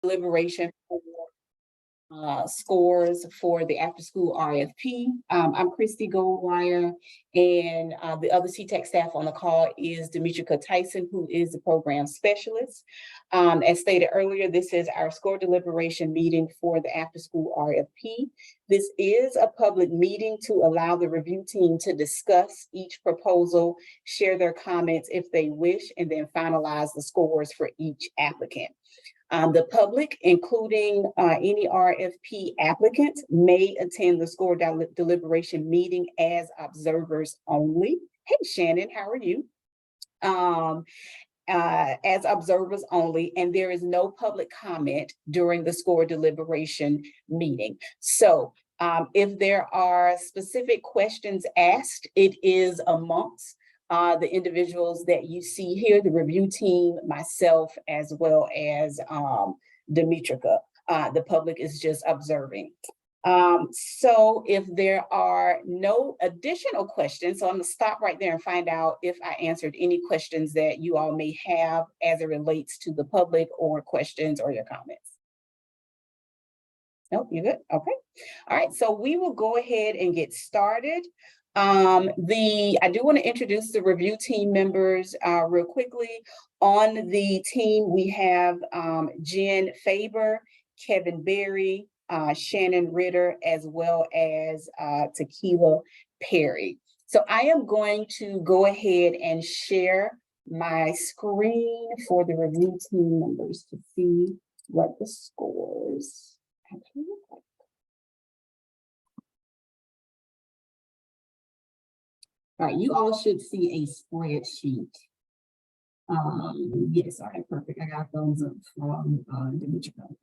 deliberation for scores for the after school RFP. I'm Christy Goldwire, and the other CTEC staff on the call is Demetrica Tyson, who is the program specialist. As stated earlier, this is our score deliberation meeting for the after school RFP. This is a public meeting to allow the review team to discuss each proposal, share their comments if they wish, and then finalize the scores for each applicant. The public, including any RFP applicants, may attend the score deliberation meeting as observers only. Hey, Shannon, how are you? As observers only, and there is no public comment during the score deliberation meeting. So if there are specific questions asked, it is amongst the individuals that you see here, the review team, myself, as well as Demetrica. The public is just observing. So if there are no additional questions, so I'm gonna stop right there and find out if I answered any questions that you all may have as it relates to the public or questions or your comments. Nope, you good? Okay. All right, so we will go ahead and get started. I do want to introduce the review team members real quickly. On the team, we have Jen Faber, Kevin Berry, Shannon Ritter, as well as Tequila Perry. So I am going to go ahead and share my screen for the review team members to see what the scores actually look like. All right, you all should see a spreadsheet. Yes, all right, perfect. I got thumbs up from Demetrica.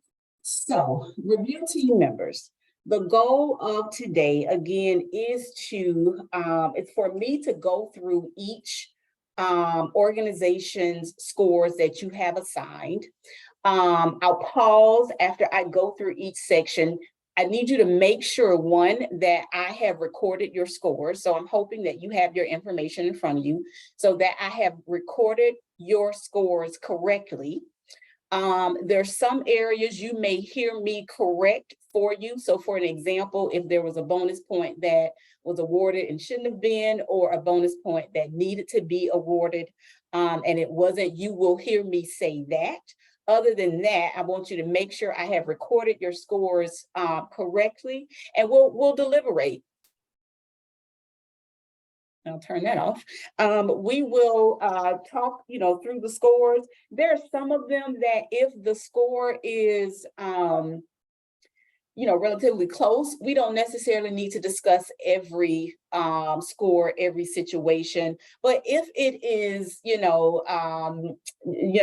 So, review team members, the goal of today, again, is to, it's for me to go through each organization's scores that you have assigned. I'll pause after I go through each section. I need you to make sure, one, that I have recorded your scores. So I'm hoping that you have your information in front of you so that I have recorded your scores correctly. There's some areas you may hear me correct for you. So for an example, if there was a bonus point that was awarded and shouldn't have been, or a bonus point that needed to be awarded and it wasn't, you will hear me say that. Other than that, I want you to make sure I have recorded your scores correctly, and we'll deliberate. I'll turn that off. We will talk, through the scores. There are some of them that if the score is, relatively close, we don't necessarily need to discuss every score, every situation. But if it is,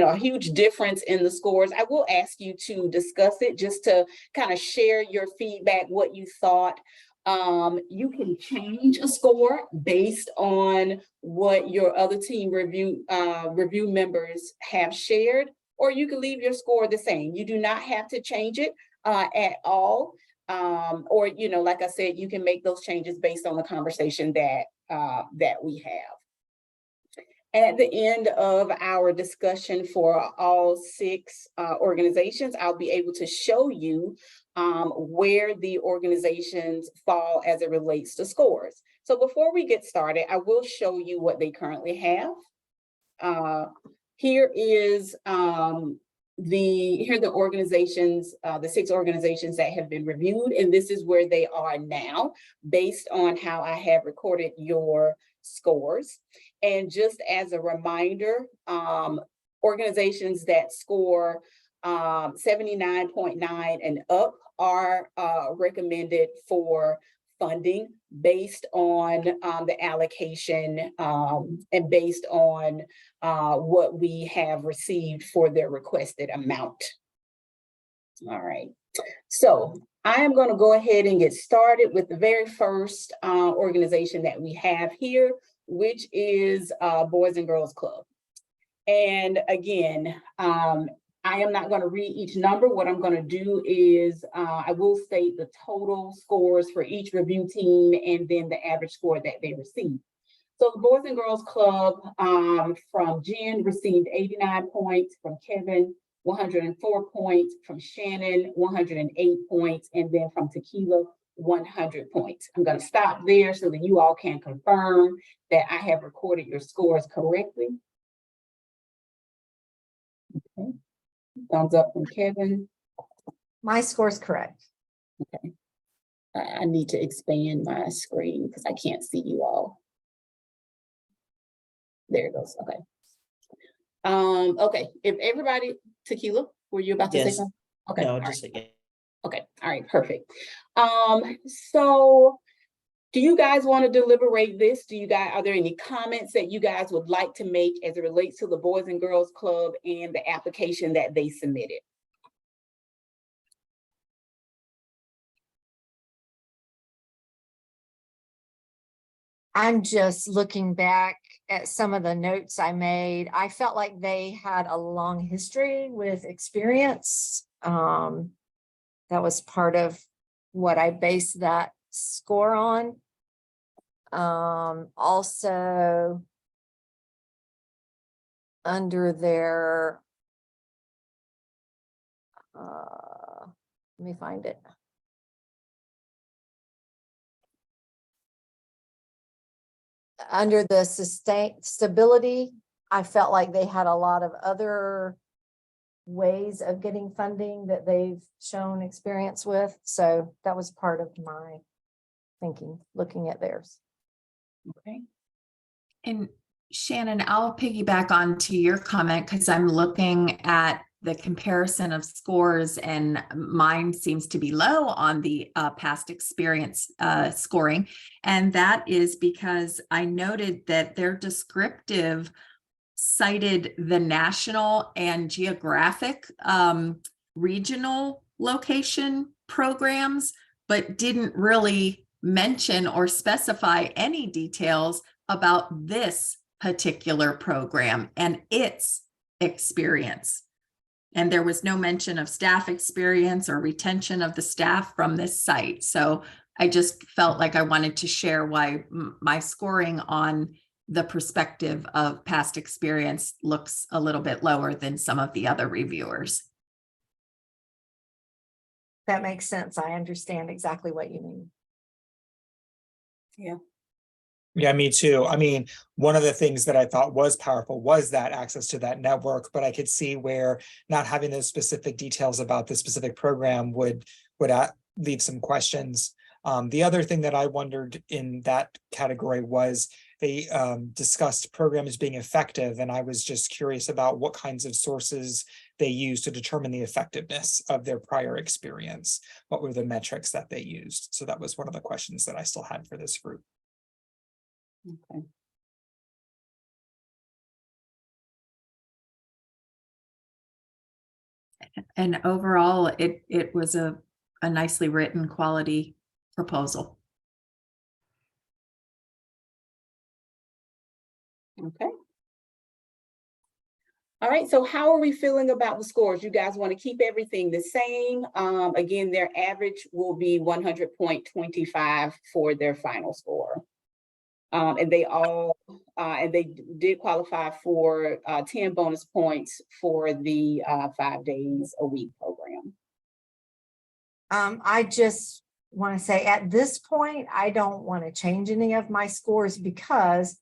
a huge difference in the scores, I will ask you to discuss it just to kind of share your feedback, what you thought. You can change a score based on what your other team review members have shared, or you can leave your score the same. You do not have to change it at all. Or, like I said, you can make those changes based on the conversation that we have. At the end of our discussion for all 6 organizations, I'll be able to show you where the organizations fall as it relates to scores. So before we get started, I will show you what they currently have. Here is the organizations, the 6 organizations that have been reviewed, and this is where they are now based on how I have recorded your scores. And just as a reminder, organizations that score 79.9 and up are recommended for funding based on the allocation and based on what we have received for their requested amount. All right, so I am going to go ahead and get started with the very first organization that we have here, which is Boys and Girls Club. And again, I am not going to read each number. What I'm going to do is I will state the total scores for each review team and then the average score that they received. So the Boys and Girls Club from Jen received 89 points, from Kevin 104 points, from Shannon, 108 points, and then from Tequila, 100 points. I'm going to stop there so that you all can confirm that I have recorded your scores correctly. Okay. Thumbs up from Kevin. My score is correct. Okay. I need to expand my screen because I can't see you all. There it goes. Okay. Okay. If everybody, Tequila, were you about to say something? Okay. No, just again. Okay. All right. Perfect. So do you guys want to deliberate this? Are there any comments that you guys would like to make as it relates to the Boys and Girls Club and the application that they submitted? I'm just looking back at some of the notes I made. I felt like they had a long history with experience. That was part of what I based that score on. Also, under their, let me find it. Under the stability, I felt like they had a lot of other ways of getting funding that they've shown experience with. So that was part of my thinking, looking at theirs. Okay. And Shannon, I'll piggyback onto your comment because I'm looking at the comparison of scores and mine seems to be low on the past experience scoring. And that is because I noted that their descriptive cited the national and geographic regional location programs, but didn't really mention or specify any details about this particular program and its experience. And there was no mention of staff experience or retention of the staff from this site. So I just felt like I wanted to share why my scoring on the perspective of past experience looks a little bit lower than some of the other reviewers. That makes sense. I understand exactly what you mean. Yeah. Yeah, me too. I mean, one of the things that I thought was powerful was that access to that network, but I could see where not having those specific details about the specific program would leave some questions. The other thing that I wondered in that category was they discussed programs being effective, and I was just curious about what kinds of sources they use to determine the effectiveness of their prior experience. What were the metrics that they used? So that was one of the questions that I still had for this group. Okay. And overall, it was a nicely written quality proposal. Okay. All right, so how are we feeling about the scores? You guys want to keep everything the same? Again, their average will be 100.25 for their final score. And they did qualify for 10 bonus points for the 5 days a week program. I just want to say at this point, I don't want to change any of my scores because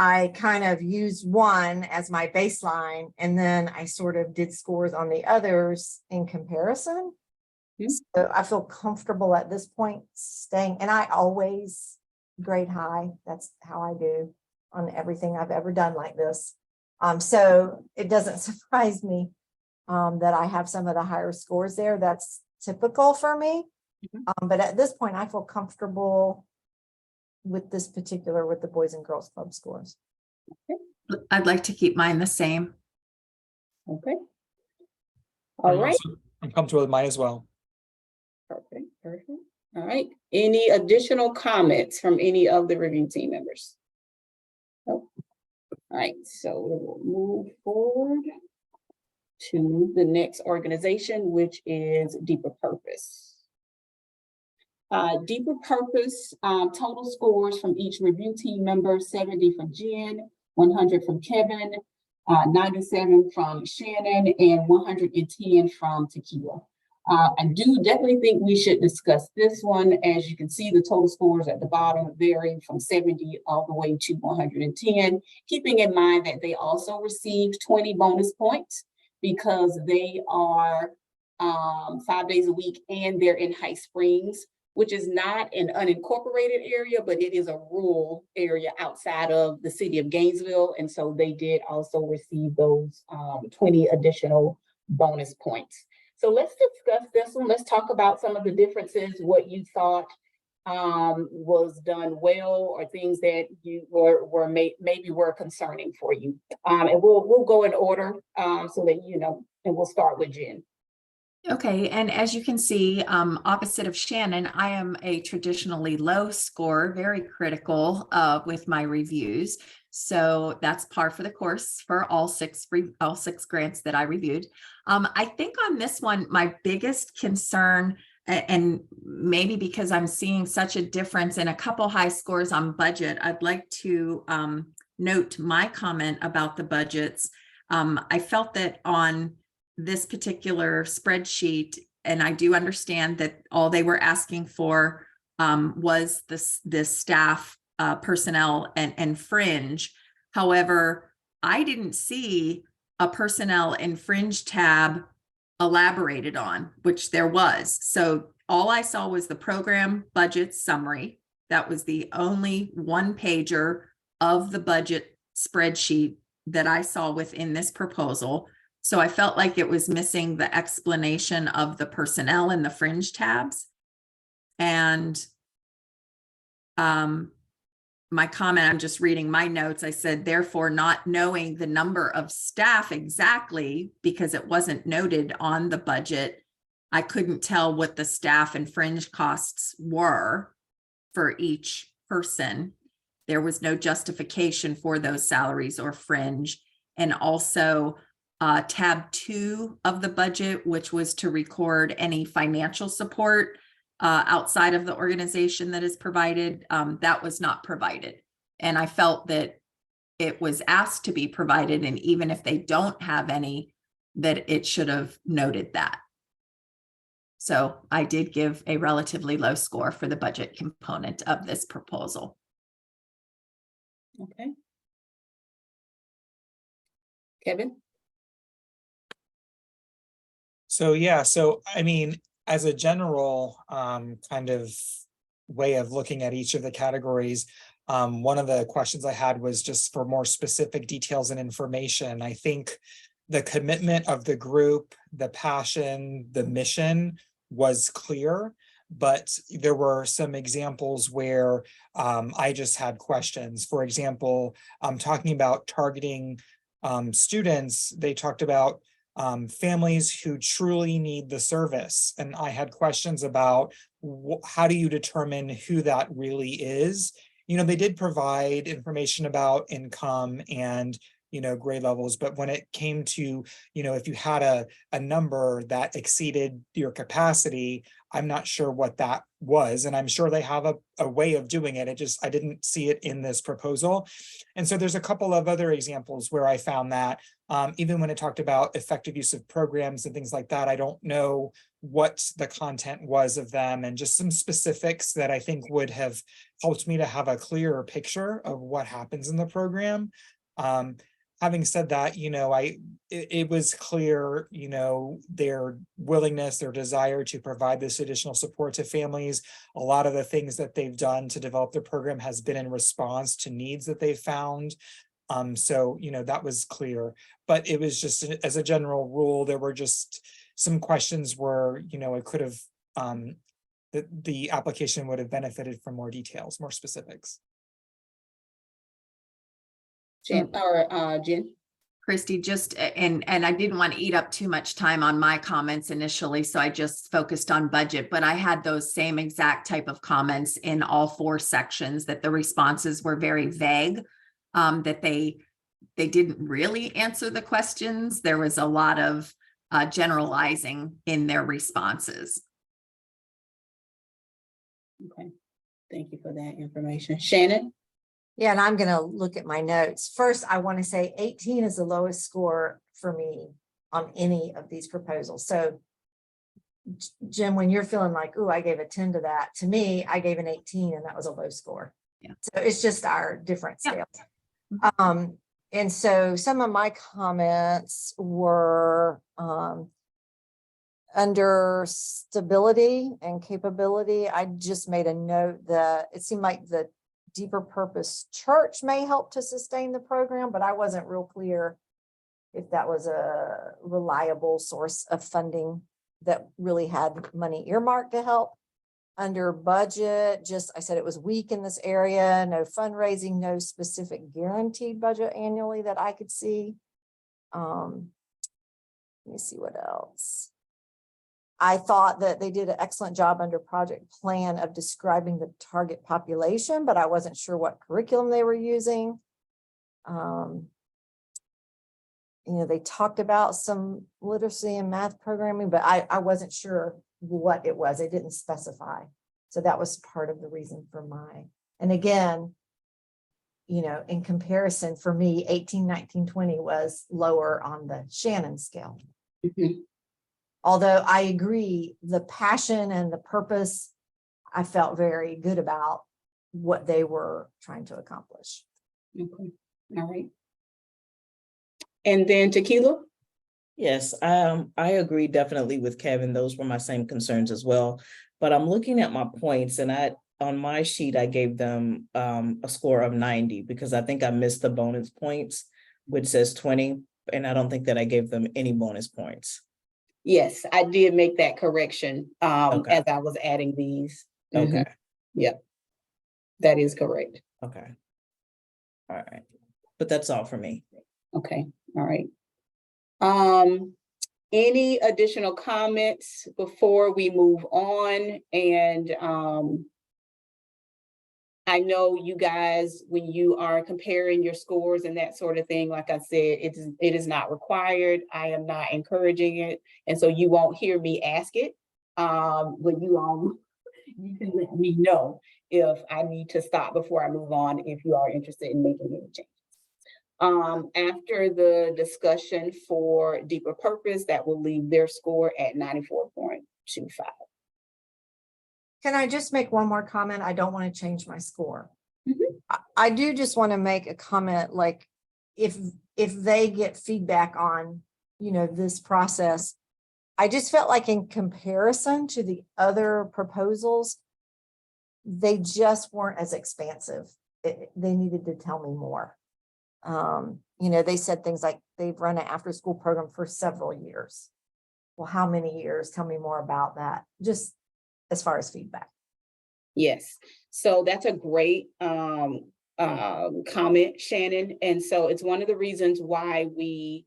I kind of used one as my baseline, and then I sort of did scores on the others in comparison. Mm-hmm. So I feel comfortable at this point staying, and I always grade high. That's how I do on everything I've ever done like this. So it doesn't surprise me that I have some of the higher scores there. That's typical for me. Mm-hmm. But at this point, I feel comfortable with this particular, with the Boys and Girls Club scores. Okay. I'd like to keep mine the same. Okay. All right. I'm comfortable with mine as well. Perfect. Perfect. All right. Any additional comments from any of the review team members? Nope. All right. So we will move forward to the next organization, which is Deeper Purpose. Deeper Purpose, total scores from each review team member: 70 from Jen, 100 from Kevin, 97 from Shannon, and 110 from Tequila. I do definitely think we should discuss this one. As you can see, the total scores at the bottom vary from 70 all the way to 110, keeping in mind that they also received 20 bonus points because they are 5 days a week and they're in High Springs, which is not an unincorporated area, but it is a rural area outside of the city of Gainesville. And so they did also receive those 20 additional bonus points. So let's discuss this one. Let's talk about some of the differences, what you thought was done well, or things that you maybe were concerning for you. And we'll go in order so that you know, and we'll start with Jen. Okay, and as you can see, opposite of Shannon, I am a traditionally low score, very critical with my reviews. So that's par for the course for all six grants that I reviewed. I think on this one, my biggest concern, and maybe because I'm seeing such a difference in a couple high scores on budget, I'd like to note my comment about the budgets. I felt that on this particular spreadsheet, and I do understand that all they were asking for was this staff personnel and fringe. However, I didn't see a personnel and fringe tab elaborated on, which there was. So all I saw was the program budget summary. That was the only one pager of the budget spreadsheet that I saw within this proposal. So I felt like it was missing the explanation of the personnel and the fringe tabs. And my comment, I'm just reading my notes. I said, therefore, not knowing the number of staff exactly, because it wasn't noted on the budget, I couldn't tell what the staff and fringe costs were for each person. There was no justification for those salaries or fringe. And also, tab 2 of the budget, which was to record any financial support outside of the organization that is provided, that was not provided. And I felt that it was asked to be provided, and even if they don't have any, that it should have noted that. So I did give a relatively low score for the budget component of this proposal. Okay. Kevin? So yeah, so I mean, as a general kind of way of looking at each of the categories, one of the questions I had was just for more specific details and information. I think the commitment of the group, the passion, the mission was clear, but there were some examples where I just had questions. For example, talking about targeting students, they talked about families who truly need the service. And I had questions about how do you determine who that really is? You know, they did provide information about income and, you know, grade levels, but when it came to, you know, if you had a number that exceeded your capacity, I'm not sure what that was. And I'm sure they have a way of doing it. I didn't see it in this proposal. And so there's a couple of other examples where I found that even when it talked about effective use of programs and things like that, I don't know what the content was of them, and just some specifics that I think would have helped me to have a clearer picture of what happens in the program. Having said that, you know, it was clear, you know, their willingness, their desire to provide this additional support to families. A lot of the things that they've done to develop the program has been in response to needs that they've found. So, you know, that was clear, but it was just as a general rule, there were just some questions where, you know, it could have, the application would have benefited from more details, more specifics. Jen? Christy, just, and I didn't want to eat up too much time on my comments initially, so I just focused on budget, but I had those same exact type of comments in all 4 sections, that the responses were very vague, that they didn't really answer the questions. There was a lot of generalizing in their responses. Okay, thank you for that information. Shannon? Yeah, and I'm gonna look at my notes. First, I want to say 18 is the lowest score for me on any of these proposals. So Jim, when you're feeling like, oh, I gave a 10 to that, to me, I gave an 18 and that was a low score. Yeah. So it's just our different Yeah. scales. And so some of my comments were under stability and capability. I just made a note that it seemed like the deeper purpose church may help to sustain the program, but I wasn't real clear if that was a reliable source of funding that really had money earmarked to help. Under budget, just I said it was weak in this area, no fundraising, no specific guaranteed budget annually that I could see. Let me see what else. I thought that they did an excellent job under project plan of describing the target population, but I wasn't sure what curriculum they were using. They talked about some literacy and math programming, but I wasn't sure what it was. It didn't specify. So that was part of the reason for and again, in comparison for me, 18, 19, 20 was lower on the Shannon scale. Mhm. Although I agree, the passion and the purpose, I felt very good about what they were trying to accomplish. Okay, all right. And then Tequila? Yes, I agree definitely with Kevin. Those were my same concerns as well. But I'm looking at my points, and on my sheet, I gave them a score of 90 because I think I missed the bonus points, which says 20, and I don't think that I gave them any bonus points. Yes, I did make that correction Okay. as I was adding these. Mhm. Okay. Yep, that is correct. Okay. All right. But that's all for me. Okay, all right. Any additional comments before we move on? And I know you guys, when you are comparing your scores and that sort of thing, like I said, it is not required. I am not encouraging it. And so you won't hear me ask it. But you can let me know if I need to stop before I move on, if you are interested in making any changes. After the discussion for deeper purpose, that will leave their score at 94.25. Can I just make one more comment? I don't want to change my score. Mhm. I do just want to make a comment, like if they get feedback on, this process, I just felt like in comparison to the other proposals, they just weren't as expansive. They needed to tell me more. They said things like they've run an after-school program for several years. Well, how many years? Tell me more about that. Just as far as feedback. Yes, so that's a great comment, Shannon. And so it's one of the reasons why we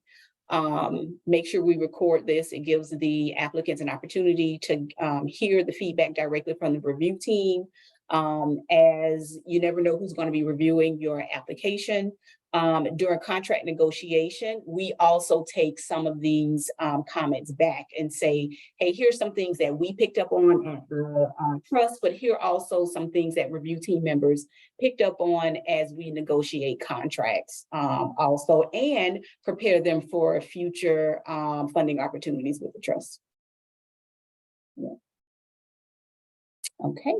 make sure we record this. It gives the applicants an opportunity to hear the feedback directly from the review team, as you never know who's going to be reviewing your application. During contract negotiation, we also take some of these comments back and say, hey, here's some things that we picked up on at the trust, but here are also some things that review team members picked up on as we negotiate contracts also, and prepare them for future funding opportunities with the trust. Yeah. Okay.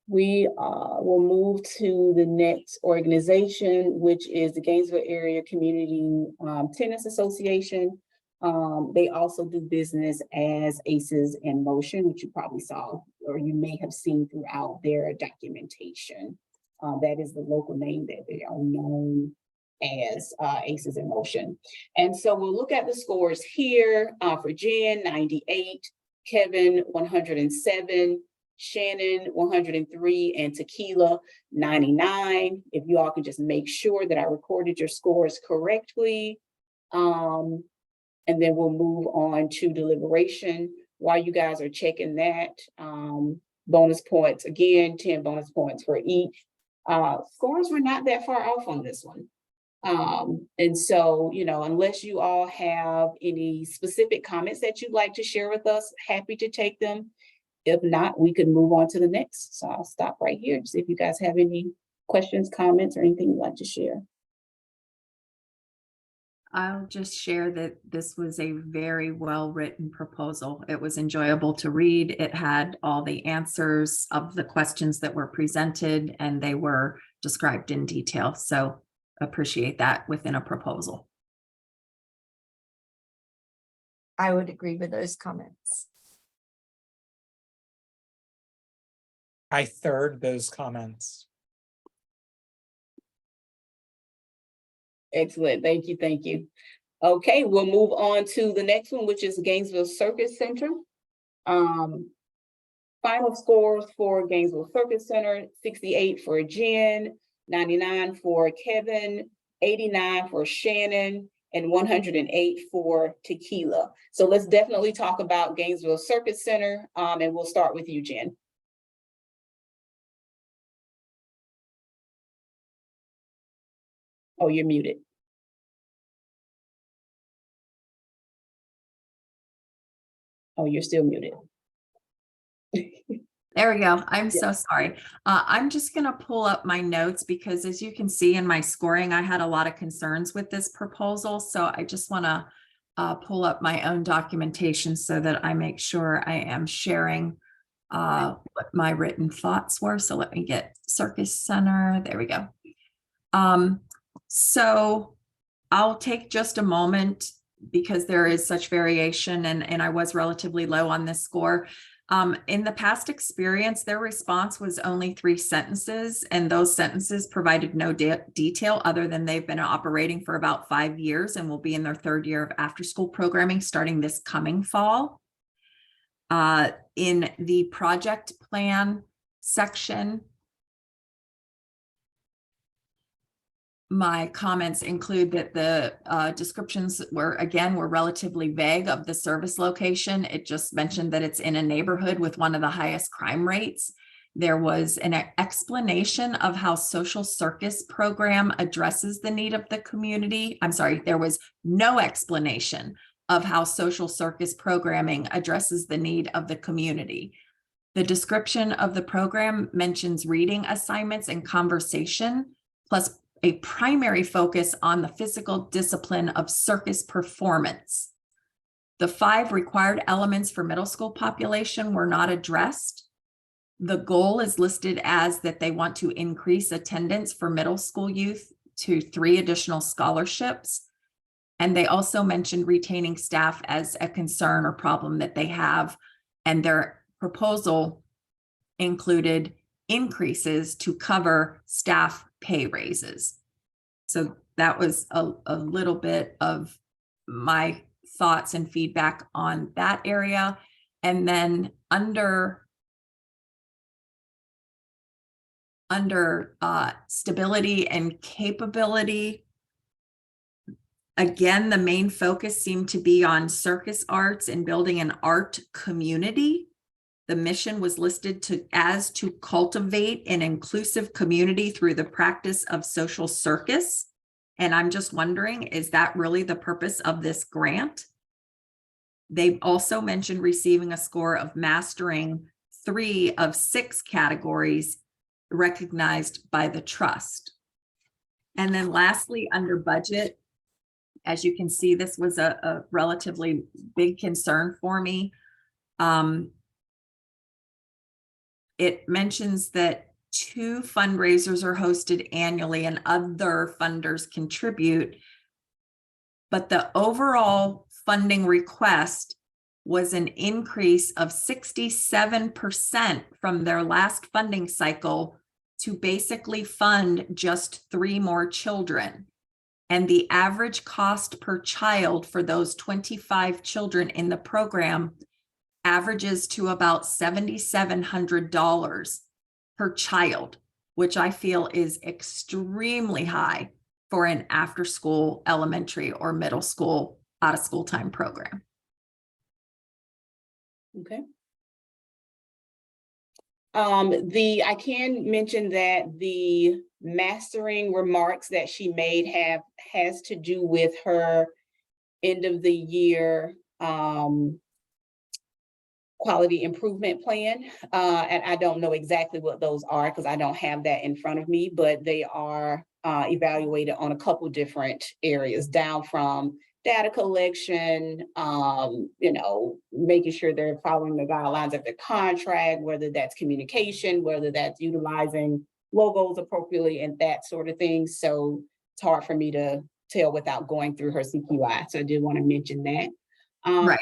We will move to the next organization, which is the Gainesville Area Community Tennis Association. They also do business as Aces in Motion, which you probably saw or you may have seen throughout their documentation. That is the local name that they are known as, Aces in Motion. And so we'll look at the scores here for Jen, 98, Kevin, 107, Shannon, 103, and Tequila, 99. If you all can just make sure that I recorded your scores correctly. And then we'll move on to deliberation. While you guys are checking that, bonus points, again, 10 bonus points for each. Scores were not that far off on this one. And so, unless you all have any specific comments that you'd like to share with us, happy to take them. If not, we can move on to the next. So I'll stop right here to see if you guys have any questions, comments, or anything you'd like to share? I'll just share that this was a very well-written proposal. It was enjoyable to read. It had all the answers of the questions that were presented, and they were described in detail. So appreciate that within a proposal. I would agree with those comments. I third those comments. Excellent. Thank you. Thank you. Okay, we'll move on to the next one, which is Gainesville Circus Center. Final scores for Gainesville Circus Center: 68 for Jen, 99 for Kevin, 89 for Shannon, and 108 for Tequila. So let's definitely talk about Gainesville Circus Center, and we'll start with you, Jen. Oh, you're muted. Oh, you're still muted. There we go. I'm Yeah. so sorry. I'm just going to pull up my notes because, as you can see in my scoring, I had a lot of concerns with this proposal. So I just want to pull up my own documentation so that I make sure I am sharing what my written thoughts were. So let me get Circus Center. There we go. So I'll take just a moment because there is such variation, and I was relatively low on this score. In the past experience, their response was only 3 sentences, and those sentences provided no detail other than they've been operating for about 5 years and will be in their 3rd year of after-school programming starting this coming fall. In the project plan section, my comments include that the descriptions were relatively vague of the service location. It just mentioned that it's in a neighborhood with one of the highest crime rates. There was an explanation of how social circus program addresses the need of the community. I'm sorry, there was no explanation of how social circus programming addresses the need of the community. The description of the program mentions reading assignments and conversation, plus a primary focus on the physical discipline of circus performance. The 5 required elements for middle school population were not addressed. The goal is listed as that they want to increase attendance for middle school youth to 3 additional scholarships. And they also mentioned retaining staff as a concern or problem that they have. And their proposal included increases to cover staff pay raises. So that was a little bit of my thoughts and feedback on that area. And then under stability and capability, again, the main focus seemed to be on circus arts and building an art community. The mission was listed as to cultivate an inclusive community through the practice of social circus. And I'm just wondering, is that really the purpose of this grant? They also mentioned receiving a score of mastering 3 of 6 categories recognized by the trust. And then lastly, under budget, as you can see, this was a relatively big concern for me. It mentions that 2 fundraisers are hosted annually and other funders contribute, but the overall funding request was an increase of 67% from their last funding cycle to basically fund just 3 more children. And the average cost per child for those 25 children in the program averages to about $7,700 per child, which I feel is extremely high for an after-school elementary or middle school out-of-school time program. Okay. I can mention that the mastering remarks that she made has to do with her end of the year quality improvement plan. And I don't know exactly what those are because I don't have that in front of me, but they are evaluated on a couple different areas, down from data collection, making sure they're following the guidelines of the contract, whether that's communication, whether that's utilizing logos appropriately and that sort of thing. So it's hard for me to tell without going through her CQI. So I did want to mention that. Right.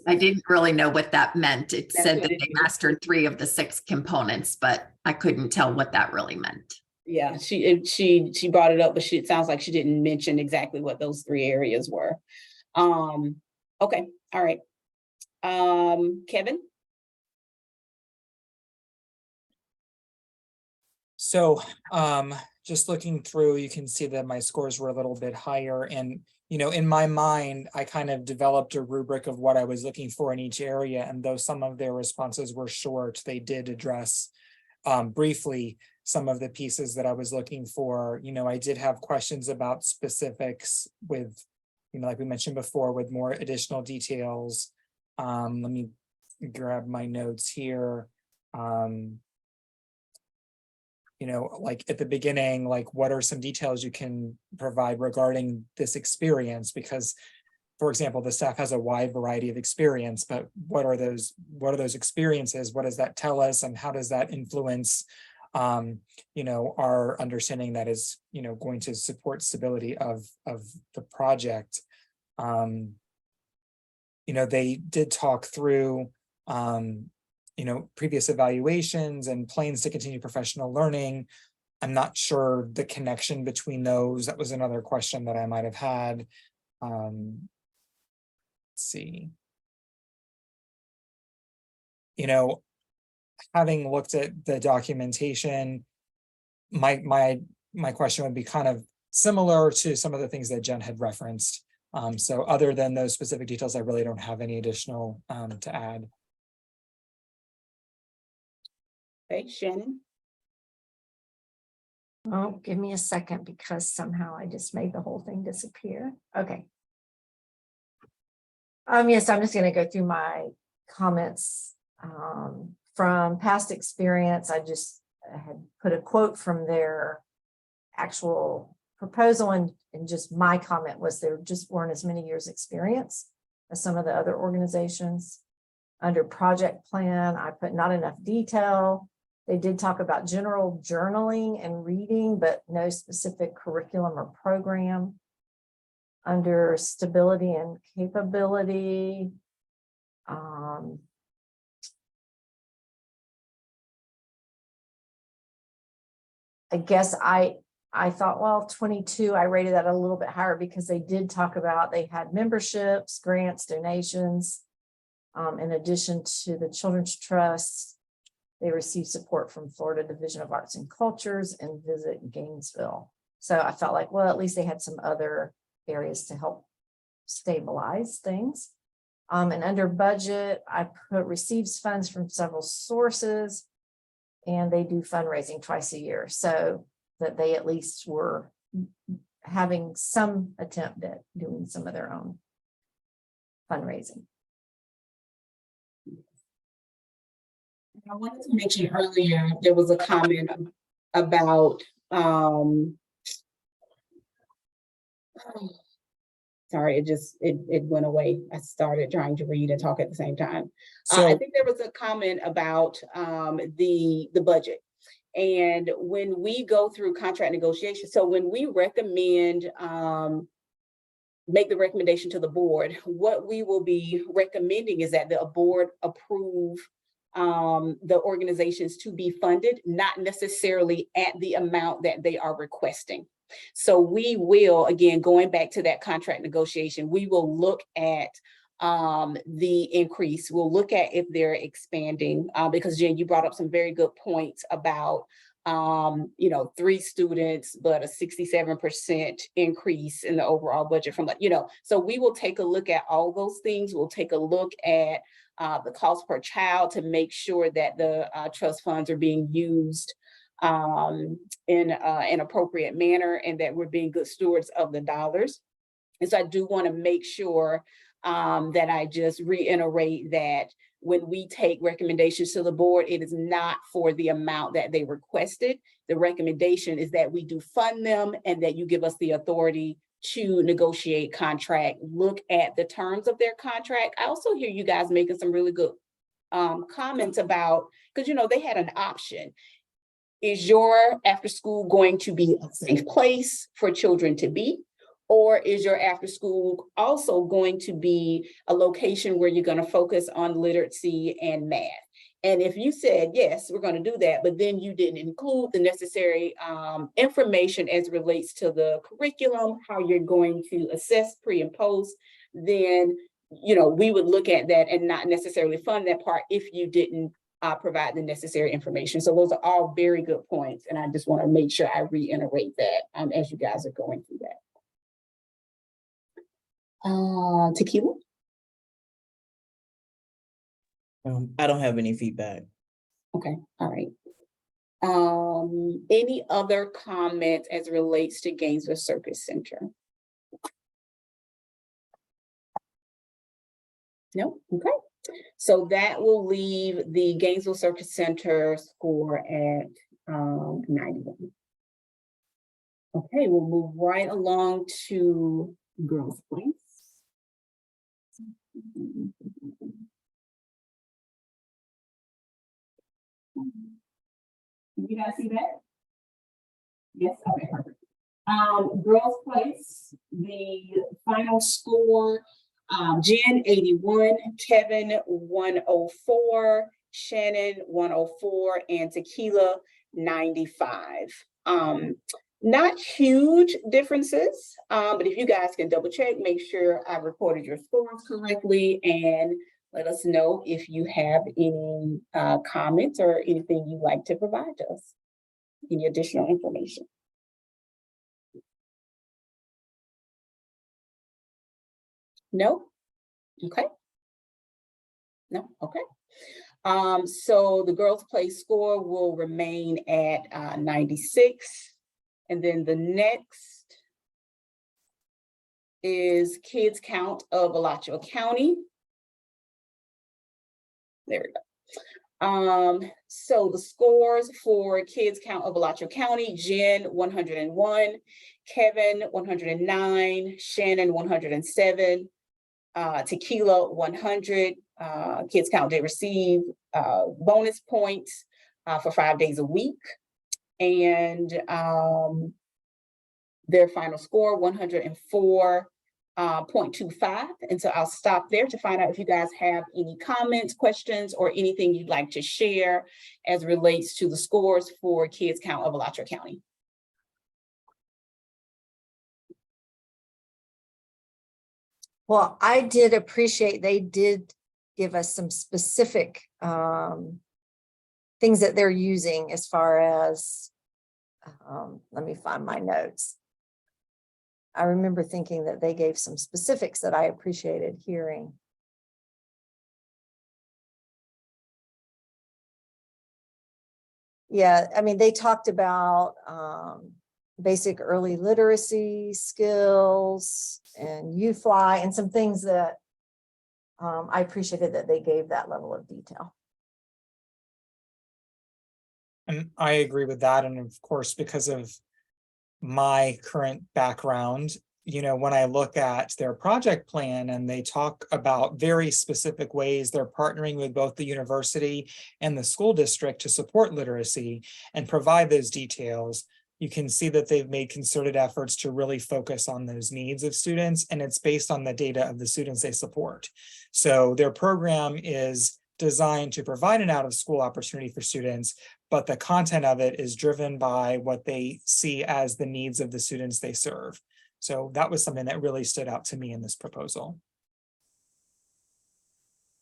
I didn't really know what that meant. It That's said what that it they is. mastered 3 of the 6 components, but I couldn't tell what that really meant. Yeah, she brought it up, but it sounds like she didn't mention exactly what those 3 areas were. Okay, all right. Kevin? So just looking through, you can see that my scores were a little bit higher. And, in my mind, I kind of developed a rubric of what I was looking for in each area. And though some of their responses were short, they did address briefly some of the pieces that I was looking for. I did have questions about specifics with, like we mentioned before, with more additional details. Let me grab my notes here. Like at the beginning, like what are some details you can provide regarding this experience? Because, for example, the staff has a wide variety of experience, but what are those experiences? What does that tell us? And how does that influence, our understanding that is, going to support stability of the project? They did talk through, previous evaluations and plans to continue professional learning. I'm not sure the connection between those. That was another question that I might have had. Let's see. Having looked at the documentation, my question would be kind of similar to some of the things that Jen had referenced. So other than those specific details, I really don't have any additional to add. Okay, Shannon? Oh, give me a second because somehow I just made the whole thing disappear. Okay. Yes, I'm just going to go through my comments from past experience. I had put a quote from their actual proposal, and just my comment was there just weren't as many years experience as some of the other organizations. Under project plan, I put not enough detail. They did talk about general journaling and reading, but no specific curriculum or program. Under stability and capability, I guess I thought, well, 22, I rated that a little bit higher because they did talk about they had memberships, grants, donations. In addition to the Children's Trust, they received support from Florida Division of Arts and Cultures and Visit Gainesville. So I felt like, well, at least they had some other areas to help stabilize things. And under budget, I put receives funds from several sources, and they do fundraising twice a year, so that they at least were having some attempt at doing some of their own fundraising. I wanted to mention earlier, there was a comment about, sorry, it went away. I started trying to read and talk at the same time. So I think there was a comment about the budget. And when we go through contract negotiations, so when we recommend, make the recommendation to the board, what we will be recommending is that the board approve the organizations to be funded, not necessarily at the amount that they are requesting. So we will, again, going back to that contract negotiation, we will look at the increase. We'll look at if they're expanding, because Jen, you brought up some very good points about 3 students, but a 67% increase in the overall budget from, so we will take a look at all those things. We'll take a look at the cost per child to make sure that the trust funds are being used in an appropriate manner and that we're being good stewards of the dollars. And so I do want to make sure that I just reiterate that when we take recommendations to the board, it is not for the amount that they requested. The recommendation is that we do fund them and that you give us the authority to negotiate contract, look at the terms of their contract. I also hear you guys making some really good comments about, because they had an option. Is your after school going to be a safe place for children to be? Or is your after school also going to be a location where you're going to focus on literacy and math? And if you said, yes, we're going to do that, but then you didn't include the necessary information as it relates to the curriculum, how you're going to assess pre and post, then, we would look at that and not necessarily fund that part if you didn't provide the necessary information. So those are all very good points. And I just want to make sure I reiterate that as you guys are going through that. Tequila? I don't have any feedback. Okay, all right. Any other comments as it relates to Gainesville Circus Center? No, okay. So that will leave the Gainesville Circus Center score at 91. Okay, we'll move right along to Girls Place. You guys see that? Yes, okay, perfect. Girls Place, the final score, Jen 81, Kevin 104, Shannon 104, and Tequila 95. Not huge differences, but if you guys can double check, make sure I recorded your scores correctly, and let us know if you have any comments or anything you'd like to provide to us, any additional information. No? Okay. No? Okay. So the Girls Play score will remain at 96. And then the next is Kids Count of Alachua County. There we go. So the scores for Kids Count of Alachua County: Jen 101, Kevin 109, Shannon 107, Tequila 100. Kids Count did receive bonus points for 5 days a week, and their final score 104.25. And so I'll stop there to find out if you guys have any comments, questions, or anything you'd like to share as it relates to the scores for Kids Count of Alachua County. Well, I did appreciate they did give us some specific things that they're using as far as, let me find my notes. I remember thinking that they gave some specifics that I appreciated hearing. Yeah, I mean, they talked about basic early literacy skills and UFly and some things that I appreciated that they gave that level of detail. And I agree with that. And of course, because of my current background, when I look at their project plan and they talk about very specific ways they're partnering with both the university and the school district to support literacy and provide those details, you can see that they've made concerted efforts to really focus on those needs of students, and it's based on the data of the students they support. So their program is designed to provide an out-of-school opportunity for students, but the content of it is driven by what they see as the needs of the students they serve. So that was something that really stood out to me in this proposal.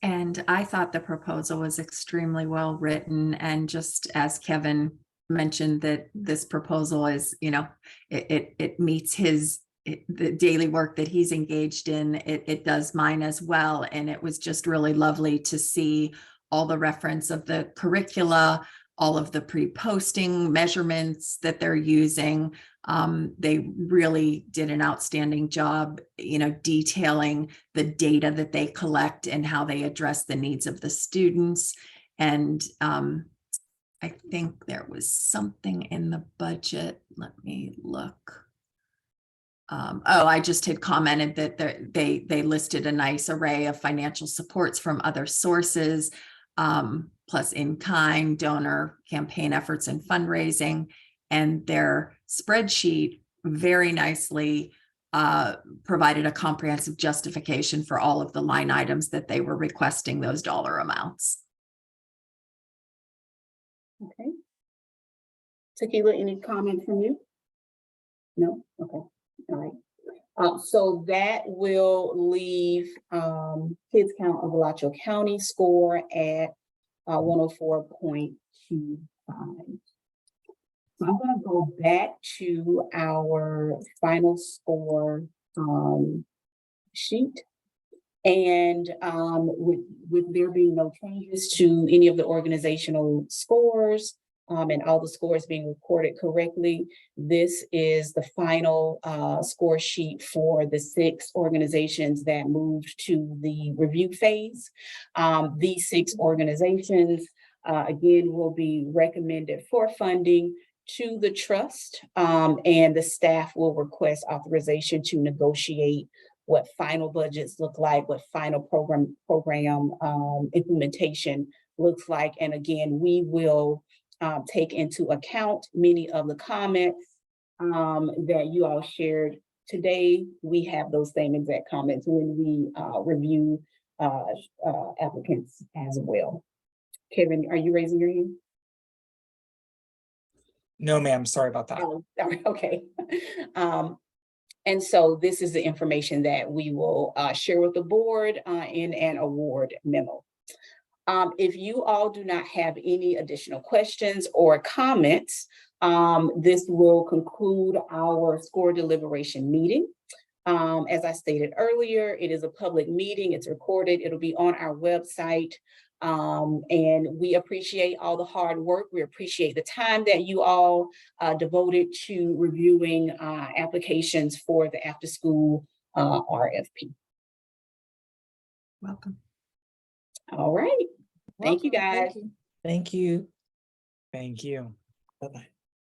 And I thought the proposal was extremely well written, and just as Kevin mentioned, that this proposal is, it meets the daily work that he's engaged in. It does mine as well. And it was just really lovely to see all the reference of the curricula, all of the pre-posting measurements that they're using. They really did an outstanding job, detailing the data that they collect and how they address the needs of the students. And I think there was something in the budget. Let me look. I just had commented that they listed a nice array of financial supports from other sources, plus in-kind, donor, campaign efforts, and fundraising. And their spreadsheet very nicely provided a comprehensive justification for all of the line items that they were requesting those dollar amounts. Okay. Tequila, any comment from you? No? Okay. All right. So that will leave kids count of Alachua County score at 104.25. So I'm going to go back to our final score sheet. And with there being no changes to any of the organizational scores, and all the scores being recorded correctly, this is the final score sheet for the 6 organizations that moved to the review phase. These 6 organizations, again, will be recommended for funding to the trust, and the staff will request authorization to negotiate what final budgets look like, what final program implementation looks like. And again, we will take into account many of the comments that you all shared today. We have those same exact comments when we review applicants as well. Kevin, are you raising your hand? No, ma'am, sorry about that. Oh, okay. And so this is the information that we will share with the board in an award memo. If you all do not have any additional questions or comments, this will conclude our score deliberation meeting. As I stated earlier, it is a public meeting, it's recorded, it'll be on our website. And we appreciate all the hard work. We appreciate the time that you all devoted to reviewing applications for the after school RFP. Welcome. All right. Thank you, guys. Thank you. Thank you. Thank you. Bye-bye.